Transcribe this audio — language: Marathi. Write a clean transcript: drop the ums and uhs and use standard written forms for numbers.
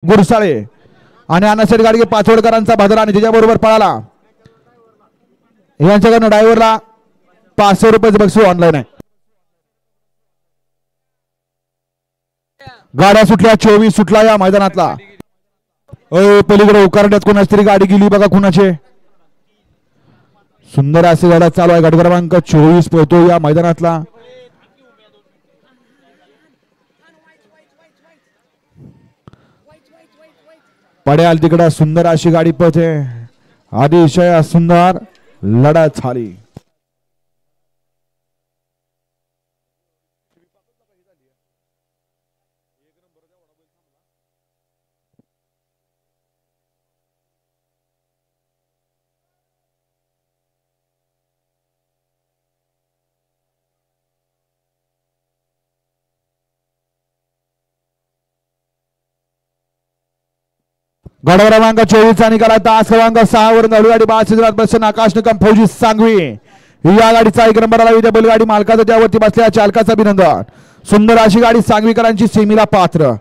गुरसाळे आणि अनासेट गाडगे पाचोडकरांचा भद्रा आणि त्याच्याबरोबर पळाला. यांच्याकडनं ड्रायव्हरला 500 रुपये बक्षीस ऑनलाईन आहे. गाड्या सुटल्या 24 सुटला या मैदानातला. पलीकडे उकारड्यात कोणाची तरी गाडी गेली बघा कुणाचे. सुंदर असे गाड्या चालू आहे. गट क्रमांक 24 पळतो या मैदानातला. पड्याल तिकडे सुंदर अशी गाडी पळते. अतिशय सुंदर लढत झाली. गट क्रमांक 24 चा निकाल तास क्रमांक 6 वरून गाडी बाळासिद्धनाथ बसन आकाश निकम फौजी सांगवी या गाडीचा 1 नंबरला विद्या बैलगाडी मालकाचं त्यावरती बसलेल्या चालकाचं अभिनंदन. सुंदर अशी गाडी सांगवीकरांची सेमीला पात्र.